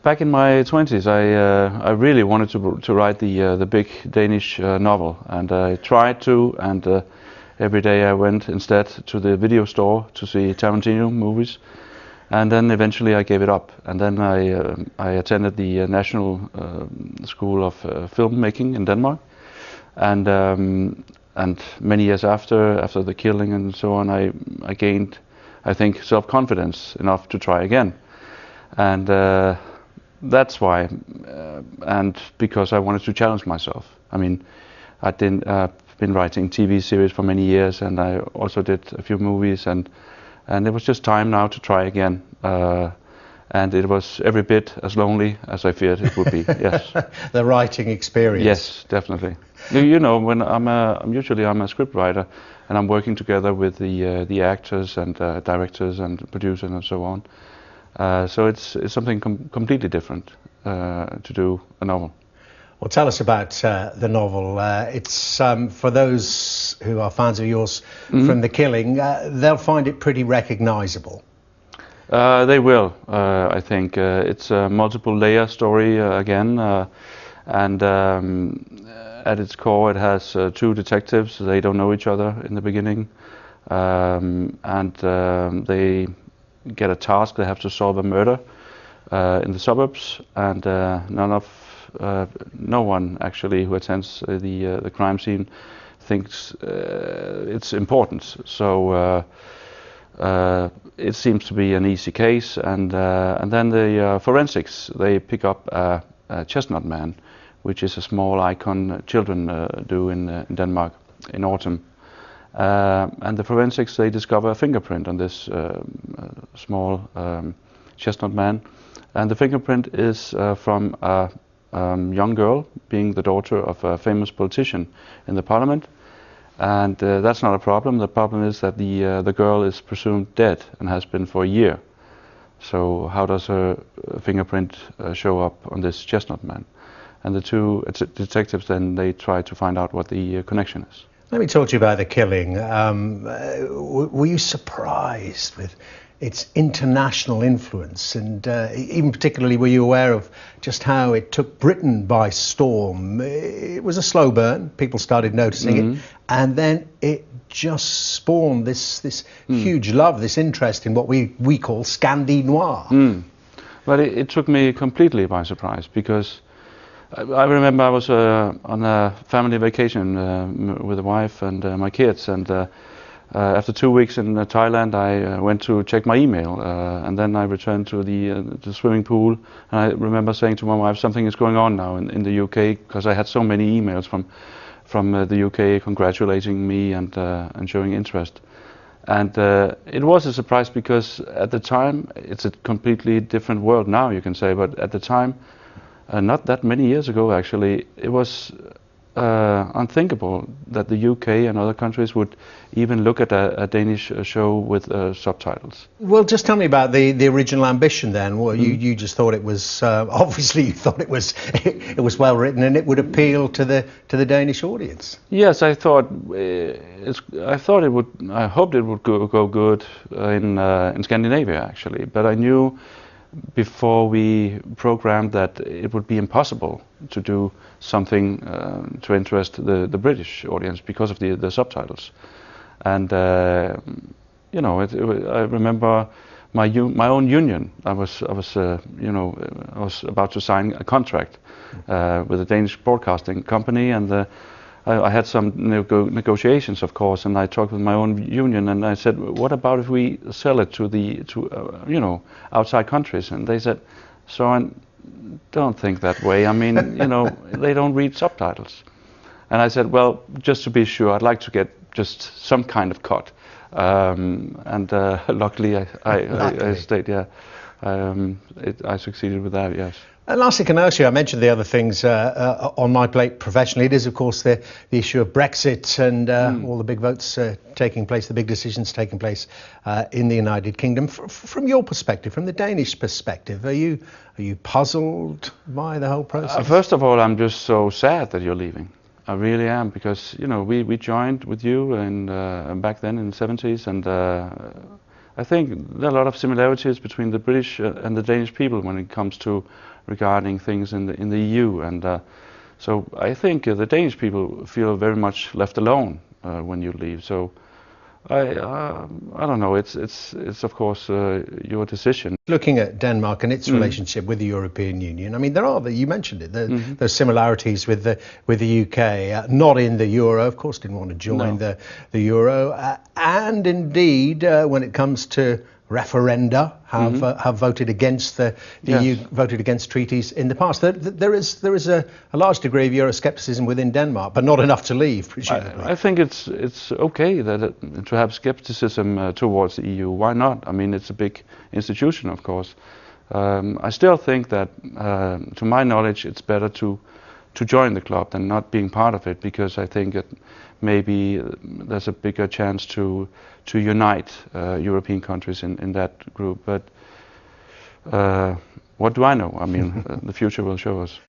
Back in my 20s, I really wanted to write the big Danish novel, and I tried to, and every day I went instead to the video store to see Tarantino movies, and then eventually I gave it up. And then I attended the National School of Filmmaking in Denmark, and many years after the killing and so on, I gained, I think, self-confidence enough to try again, and that's why, and because I wanted to challenge myself. I mean, I've been writing TV series for many years, and I also did a few movies, and it was just time now to try again. And it was every bit as lonely as I feared it would be. Yes. The writing experience. Yes, definitely. You know, when I'm a script writer, and I'm working together with the actors and directors and producers and so on. So it's something completely different to do a novel. Well, tell us about the novel. It's for those who are fans of yours from The Killing, they'll find it pretty recognisable. They will, I think. It's a multiple layer story again, and at its core it has two detectives. They don't know each other in the beginning, and they get a task. They have to solve a murder in the suburbs, and no one actually who attends the crime scene thinks it's important. So it seems to be an easy case, and then the forensics, they pick up a Chestnut Man, which is a small icon children do in Denmark in autumn. And the forensics, they discover a fingerprint on this small Chestnut Man, and the fingerprint is from a young girl, being the daughter of a famous politician in the parliament. And that's not a problem. The problem is that the girl is presumed dead and has been for a year. So how does her fingerprint show up on this Chestnut Man? And the two detectives then, they try to find out what the connection is. Let me talk to you about The Killing. Were you surprised with its international influence, and even particularly were you aware of just how it took Britain by storm? It was a slow burn, people started noticing it, and then it just spawned this huge love, this interest in what we call Scandi Noir. But it took me completely by surprise, because I remember I was on a family vacation with a wife and my kids, and after 2 weeks in Thailand, I went to check my email, and then I returned to the swimming pool, and I remember saying to my wife, something is going on now in the UK, because I had so many emails from the UK congratulating me and showing interest. And it was a surprise, because at the time, it's a completely different world now, you can say, but at the time, not that many years ago actually, it was unthinkable that the UK and other countries would even look at a Danish show with subtitles. Well, just tell me about the original ambition then. Well, you just thought it was obviously you thought it was well written and it would appeal to the Danish audience. Yes, I thought it would. I hoped it would go good in Scandinavia actually, but I knew before we programmed that it would be impossible to do something to interest the British audience because of the subtitles. And you know, I remember my own union. I was about to sign a contract with a Danish broadcasting company, and I had some negotiations, of course, and I talked with my own union, and I said, what about if we sell it to outside countries? And they said, Soren, don't think that way. I mean, they don't read subtitles. And I said, well, just to be sure, I'd like to get just some kind of cut. And luckily I stayed, yeah. I succeeded with that, yes. And lastly, can I ask you, I mentioned the other things on my plate professionally. It is, of course, the issue of Brexit and all the big votes taking place, the big decisions taking place in the United Kingdom. From your perspective, from the Danish perspective, are you puzzled by the whole process? First of all, I'm just so sad that you're leaving. I really am, because we joined with you back then in the 70s, and I think there are a lot of similarities between the British and the Danish people when it comes to regarding things in the EU, and so I think the Danish people feel very much left alone when you leave. So I don't know. It's of course your decision. Looking at Denmark and its relationship with the European Union, I mean, you mentioned it. There's similarities with the UK, not in the euro, of course, didn't want to join the euro, and indeed when it comes to referenda, have voted against the EU, voted against treaties in the past. There is a large degree of Euroscepticism within Denmark, but not enough to leave, presumably. I think it's okay to have skepticism towards the EU. Why not? I mean, it's a big institution, of course. I still think that, to my knowledge, it's better to join the club than not being part of it, because I think maybe there's a bigger chance to unite European countries in that group. But what do I know? I mean, the future will show us.